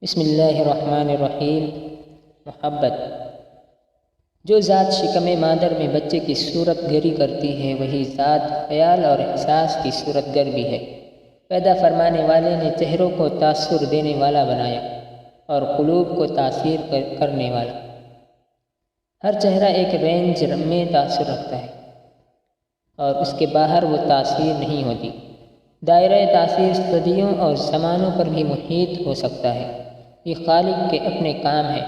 بسم اللہ الرحمن الرحیم۔ محبت۔ جو ذات شکم مادر میں بچے کی صورت گری کرتی ہے وہی ذات خیال اور احساس کی صورت گر بھی ہے۔ پیدا فرمانے والے نے چہروں کو تاثر دینے والا بنایا اور قلوب کو تاثیر کرنے والا۔ ہر چہرہ ایک رینج میں تاثر رکھتا ہے اور اس کے باہر وہ تاثیر نہیں ہوتی۔ دائرہ تاثیر صدیوں اور زمانوں پر بھی محیط ہو سکتا ہے۔ یہ خالق کے اپنے کام ہے۔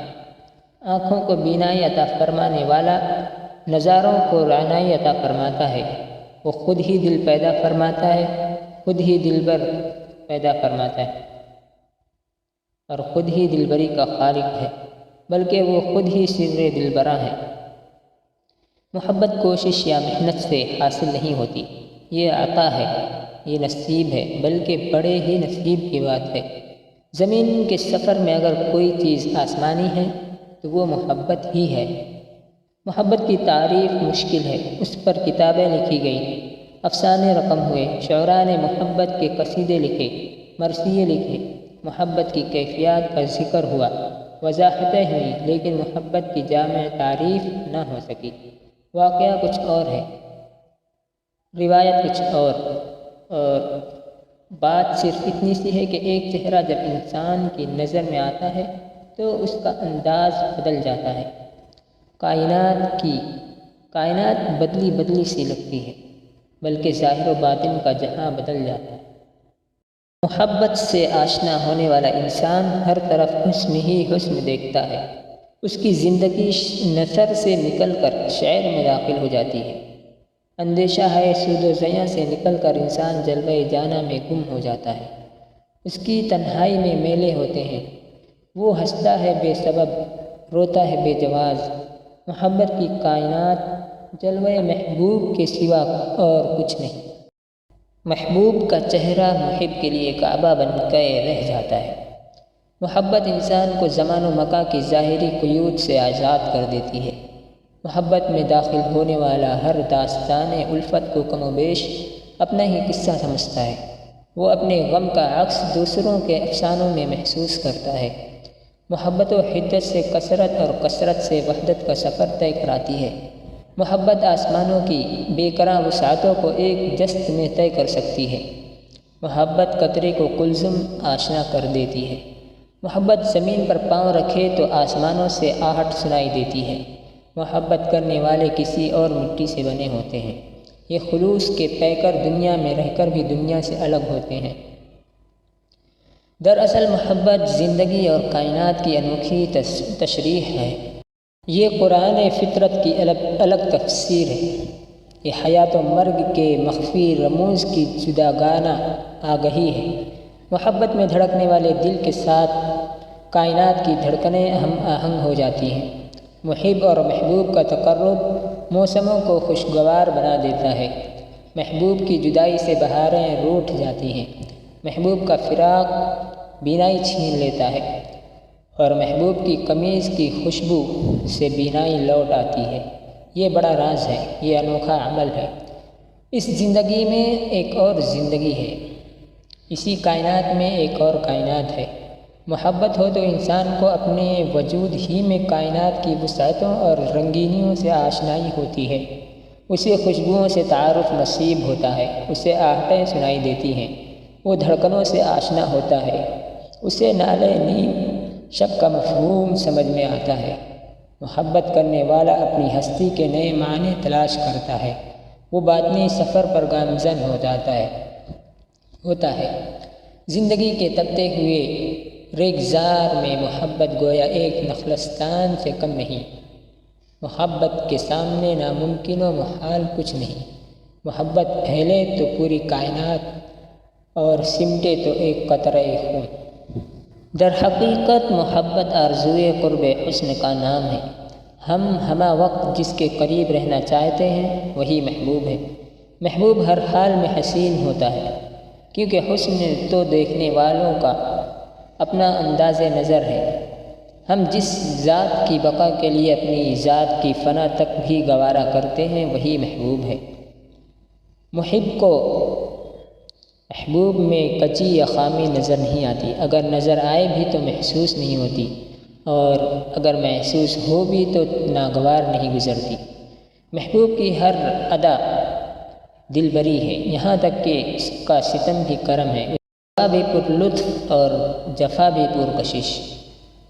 آنکھوں کو بینائی عطا فرمانے والا نظاروں کو رعنائی عطا فرماتا ہے۔ وہ خود ہی دل پیدا فرماتا ہے، خود ہی دلبر پیدا فرماتا ہے اور خود ہی دلبری کا خالق ہے، بلکہ وہ خود ہی سر دلبراں ہے۔ محبت کوشش یا محنت سے حاصل نہیں ہوتی، یہ عطا ہے، یہ نصیب ہے، بلکہ بڑے ہی نصیب کی بات ہے۔ زمین کے سفر میں اگر کوئی چیز آسمانی ہے تو وہ محبت ہی ہے۔ محبت کی تعریف مشکل ہے، اس پر کتابیں لکھی گئیں، افسانے رقم ہوئے، شعراء نے محبت کے قصیدے لکھے، مرثیے لکھے۔ محبت کی کیفیات کا ذکر ہوا، وضاحتیں ہوئیں، لیکن محبت کی جامع تعریف نہ ہو سکی۔ واقعہ کچھ اور ہے، روایت کچھ اور بات صرف اتنی سی ہے کہ ایک چہرہ جب انسان کی نظر میں آتا ہے تو اس کا انداز بدل جاتا ہے۔ کائنات بدلی سی لگتی ہے، بلکہ ظاہر و باطن کا جہاں بدل جاتا ہے۔ محبت سے آشنا ہونے والا انسان ہر طرف حسن ہی حسن دیکھتا ہے۔ اس کی زندگی نثر سے نکل کر شعر میں داخل ہو جاتی ہے۔ اندیشہ ہے سود و زیاں سے نکل کر انسان جلوہ جانا میں گم ہو جاتا ہے۔ اس کی تنہائی میں میلے ہوتے ہیں، وہ ہنستا ہے بے سبب، روتا ہے بے جواز۔ محبت کی کائنات جلوہ محبوب کے سوا اور کچھ نہیں۔ محبوب کا چہرہ محب کے لیے کعبہ بن کے رہ جاتا ہے۔ محبت انسان کو زمان و مکان کی ظاہری قیود سے آزاد کر دیتی ہے۔ محبت میں داخل ہونے والا ہر داستان الفت کو کم و بیش اپنا ہی قصہ سمجھتا ہے۔ وہ اپنے غم کا عکس دوسروں کے افسانوں میں محسوس کرتا ہے۔ محبت و حدت سے کثرت اور کثرت سے وحدت کا سفر طے کراتی ہے۔ محبت آسمانوں کی بے کراں وسعتوں کو ایک جست میں طے کر سکتی ہے۔ محبت قطرے کو کلثم آشنا کر دیتی ہے۔ محبت زمین پر پاؤں رکھے تو آسمانوں سے آہٹ سنائی دیتی ہے۔ محبت کرنے والے کسی اور مٹی سے بنے ہوتے ہیں، یہ خلوص کے پیکر دنیا میں رہ کر بھی دنیا سے الگ ہوتے ہیں۔ دراصل محبت زندگی اور کائنات کی انوکھی تشریح ہے۔ یہ قرآن فطرت کی الگ تفسیر ہے۔ یہ حیات و مرگ کے مخفی رموز کی جداگانہ آگہی ہے۔ محبت میں دھڑکنے والے دل کے ساتھ کائنات کی دھڑکنیں ہم آہنگ ہو جاتی ہیں۔ محب اور محبوب کا تقرب موسموں کو خوشگوار بنا دیتا ہے۔ محبوب کی جدائی سے بہاریں روٹھ جاتی ہیں۔ محبوب کا فراق بینائی چھین لیتا ہے اور محبوب کی قمیض کی خوشبو سے بینائی لوٹ آتی ہے۔ یہ بڑا راز ہے، یہ انوکھا عمل ہے۔ اس زندگی میں ایک اور زندگی ہے، اسی کائنات میں ایک اور کائنات ہے۔ محبت ہو تو انسان کو اپنے وجود ہی میں کائنات کی وسعتوں اور رنگینیوں سے آشنائی ہوتی ہے۔ اسے خوشبوؤں سے تعارف نصیب ہوتا ہے، اسے آہٹیں سنائی دیتی ہیں، وہ دھڑکنوں سے آشنا ہوتا ہے، اسے نالے نیم شب کا مفہوم سمجھ میں آتا ہے۔ محبت کرنے والا اپنی ہستی کے نئے معنی تلاش کرتا ہے، وہ باطنی سفر پر گامزن ہوتا ہے۔ زندگی کے تپتے ہوئے ریگزار میں محبت گویا ایک نخلستان سے کم نہیں۔ محبت کے سامنے ناممکن و محال کچھ نہیں۔ محبت پھیلے تو پوری کائنات اور سمٹے تو ایک قطرہ خون۔ در حقیقت محبت آرزوئے قرب حسن کا نام ہے۔ ہم ہمہ وقت جس کے قریب رہنا چاہتے ہیں وہی محبوب ہے۔ محبوب ہر حال میں حسین ہوتا ہے، کیونکہ حسن تو دیکھنے والوں کا اپنا انداز نظر ہے۔ ہم جس ذات کی بقا کے لیے اپنی ذات کی فنا تک بھی گوارا کرتے ہیں وہی محبوب ہے۔ محب کو محبوب میں کچی یا خامی نظر نہیں آتی، اگر نظر آئے بھی تو محسوس نہیں ہوتی، اور اگر محسوس ہو بھی تو ناگوار نہیں گزرتی۔ محبوب کی ہر ادا دل بری ہے، یہاں تک کہ اس کا ستم بھی کرم ہے، وفا بھی پر لطف اور جفا بھی پر کشش۔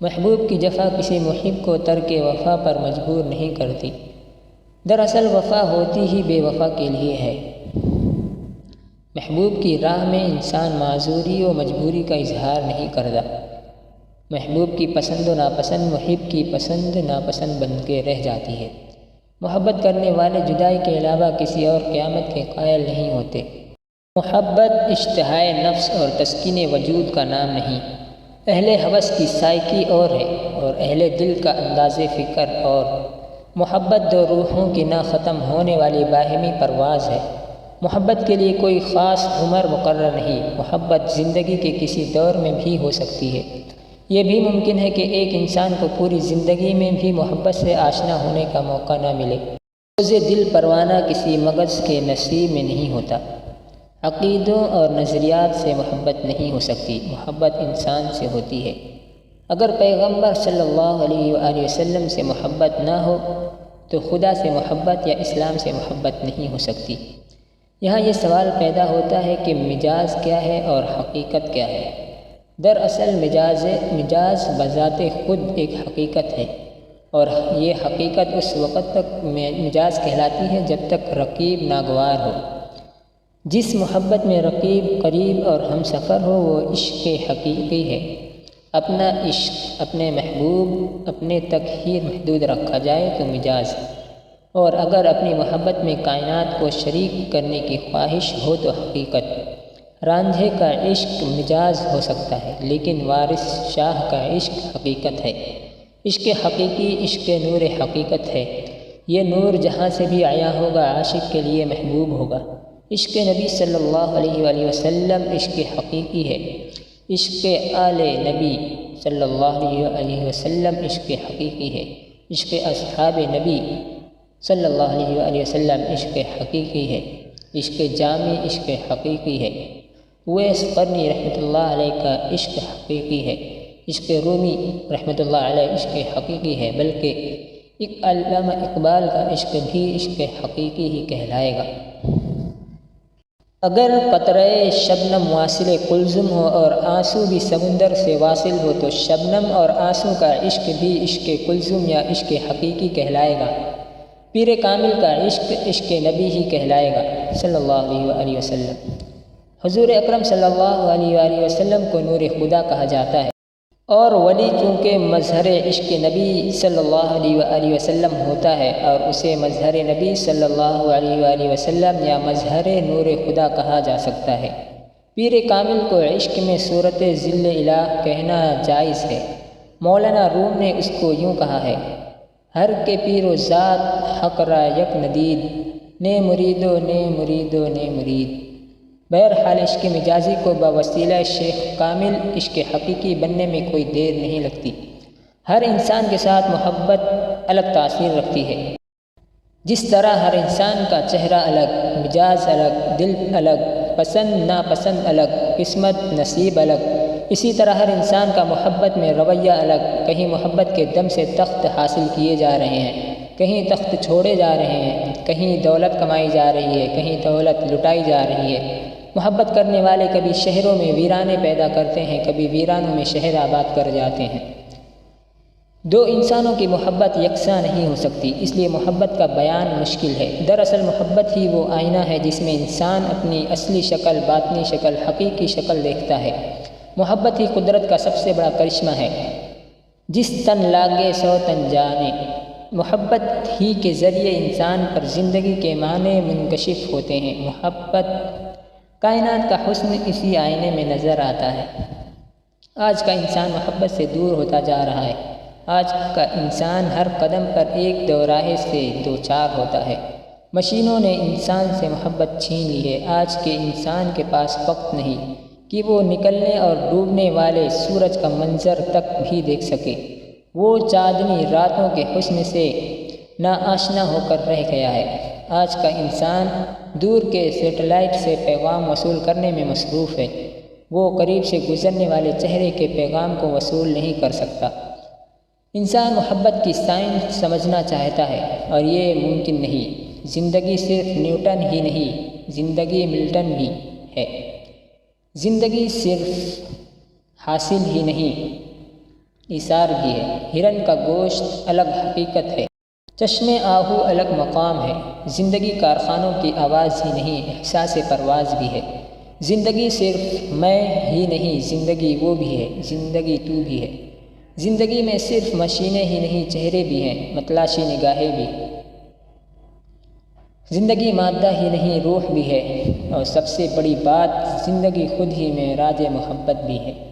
محبوب کی جفا کسی محب کو ترک وفا پر مجبور نہیں کرتی، دراصل وفا ہوتی ہی بے وفا کے لیے ہے۔ محبوب کی راہ میں انسان معذوری و مجبوری کا اظہار نہیں کرتا۔ محبوب کی پسند و ناپسند محب کی پسند ناپسند بن کے رہ جاتی ہے۔ محبت کرنے والے جدائی کے علاوہ کسی اور قیامت کے قائل نہیں ہوتے۔ محبت اشتہائے نفس اور تسکین وجود کا نام نہیں، اہل ہوس کی سائیکی اور ہے، اور اہل دل کا انداز فکر اور۔ محبت دو روحوں کی نہ ختم ہونے والی باہمی پرواز ہے۔ محبت کے لیے کوئی خاص عمر مقرر نہیں، محبت زندگی کے کسی دور میں بھی ہو سکتی ہے۔ یہ بھی ممکن ہے کہ ایک انسان کو پوری زندگی میں بھی محبت سے آشنا ہونے کا موقع نہ ملے۔ روز دل پروانہ کسی مغز کے نصیب میں نہیں ہوتا۔ عقیدوں اور نظریات سے محبت نہیں ہو سکتی، محبت انسان سے ہوتی ہے۔ اگر پیغمبر صلی اللہ علیہ وآلہ وسلم سے محبت نہ ہو تو خدا سے محبت یا اسلام سے محبت نہیں ہو سکتی۔ یہاں یہ سوال پیدا ہوتا ہے کہ مجاز کیا ہے اور حقیقت کیا ہے؟ دراصل مجاز بذات خود ایک حقیقت ہے، اور یہ حقیقت اس وقت تک مجاز کہلاتی ہے جب تک رقیب ناگوار ہو۔ جس محبت میں رقیب قریب اور ہم سفر ہو وہ عشق حقیقی ہے۔ اپنا عشق اپنے محبوب اپنے تک ہی محدود رکھا جائے تو مجاز، اور اگر اپنی محبت میں کائنات کو شریک کرنے کی خواہش ہو تو حقیقت۔ رانجھے کا عشق مجاز ہو سکتا ہے، لیکن وارث شاہ کا عشق حقیقت ہے۔ عشق حقیقی عشق نور حقیقت ہے، یہ نور جہاں سے بھی آیا ہوگا عاشق کے لیے محبوب ہوگا۔ عشق نبی صلی اللہ علیہ وآلہ وسلم عشق حقیقی ہے، عشق آل نبی صلی اللہ علیہ وآلہ وسلم عشق حقیقی ہے، عشق اصحاب نبی صلی اللہ علیہ وآلہ وسلم عشق حقیقی ہے، عشق جامی عشق حقیقی ہے۔ اویس قرنی رحمۃ اللہ علیہ کا عشق حقیقی ہے، عشق رومی رحمۃ اللہ علیہ عشق حقیقی ہے، بلکہ علامہ اقبال کا عشق بھی عشق حقیقی ہی کہلائے گا۔ اگر قطرۂ شبنم واصل قلزم ہو اور آنسو بھی سمندر سے واصل ہو تو شبنم اور آنسو کا عشق بھی عشق قلزم یا عشق حقیقی کہلائے گا۔ پیر کامل کا عشق عشق نبی ہی کہلائے گا صلی اللہ علیہ وآلہ وسلم۔ حضور اکرم صلی اللہ علیہ وآلہ وسلم کو نور خدا کہا جاتا ہے، اور ولی چونکہ مظہر عشق نبی صلی اللہ علیہ وآلہ وسلم ہوتا ہے اور اسے مظہر نبی صلی اللہ علیہ وآلہ وسلم یا مظہر نور خدا کہا جا سکتا ہے۔ پیر کامل کو عشق میں صورت ذل الہ کہنا جائز ہے۔ مولانا روم نے اس کو یوں کہا ہے: ہر کے پیر و ذات حق را یک ندید، نے مریدو نے مریدو نے مرید۔ بہرحال عشق مجازی کو بوسیلہ شیخ کامل عشق حقیقی بننے میں کوئی دیر نہیں لگتی۔ ہر انسان کے ساتھ محبت الگ تاثیر رکھتی ہے۔ جس طرح ہر انسان کا چہرہ الگ، مجاز الگ، دل الگ، پسند ناپسند الگ، قسمت نصیب الگ، اسی طرح ہر انسان کا محبت میں رویہ الگ۔ کہیں محبت کے دم سے تخت حاصل کیے جا رہے ہیں، کہیں تخت چھوڑے جا رہے ہیں، کہیں دولت کمائی جا رہی ہے، کہیں دولت لٹائی جا رہی ہے۔ محبت کرنے والے کبھی شہروں میں ویرانے پیدا کرتے ہیں، کبھی ویرانوں میں شہر آباد کر جاتے ہیں۔ دو انسانوں کی محبت یکساں نہیں ہو سکتی، اس لیے محبت کا بیان مشکل ہے۔ دراصل محبت ہی وہ آئینہ ہے جس میں انسان اپنی اصلی شکل، باطنی شکل، حقیقی شکل دیکھتا ہے۔ محبت ہی قدرت کا سب سے بڑا کرشمہ ہے۔ جس تن لاگے سو تن جانے، محبت ہی کے ذریعے انسان پر زندگی کے معنی منکشف ہوتے ہیں۔ محبت کائنات کا حسن اسی آئینے میں نظر آتا ہے۔ آج کا انسان محبت سے دور ہوتا جا رہا ہے۔ آج کا انسان ہر قدم پر ایک دوراہے سے دوچار ہوتا ہے۔ مشینوں نے انسان سے محبت چھین لی ہے۔ آج کے انسان کے پاس وقت نہیں کہ وہ نکلنے اور ڈوبنے والے سورج کا منظر تک بھی دیکھ سکے۔ وہ چاندنی راتوں کے حسن سے ناآشنا ہو کر رہ گیا ہے۔ آج کا انسان دور کے سیٹلائٹ سے پیغام وصول کرنے میں مصروف ہے، وہ قریب سے گزرنے والے چہرے کے پیغام کو وصول نہیں کر سکتا۔ انسان محبت کی سائنس سمجھنا چاہتا ہے اور یہ ممکن نہیں۔ زندگی صرف نیوٹن ہی نہیں، زندگی ملٹن بھی ہے۔ زندگی صرف حاصل ہی نہیں، ایثار بھی ہے۔ ہرن کا گوشت الگ حقیقت ہے، چشم آہو الگ مقام ہے۔ زندگی کارخانوں کی آواز ہی نہیں، احساس پرواز بھی ہے۔ زندگی صرف میں ہی نہیں، زندگی وہ بھی ہے، زندگی تو بھی ہے۔ زندگی میں صرف مشینیں ہی نہیں، چہرے بھی ہیں، متلاشی نگاہیں بھی۔ زندگی مادہ ہی نہیں، روح بھی ہے، اور سب سے بڑی بات زندگی خود ہی معراج محبت بھی ہے۔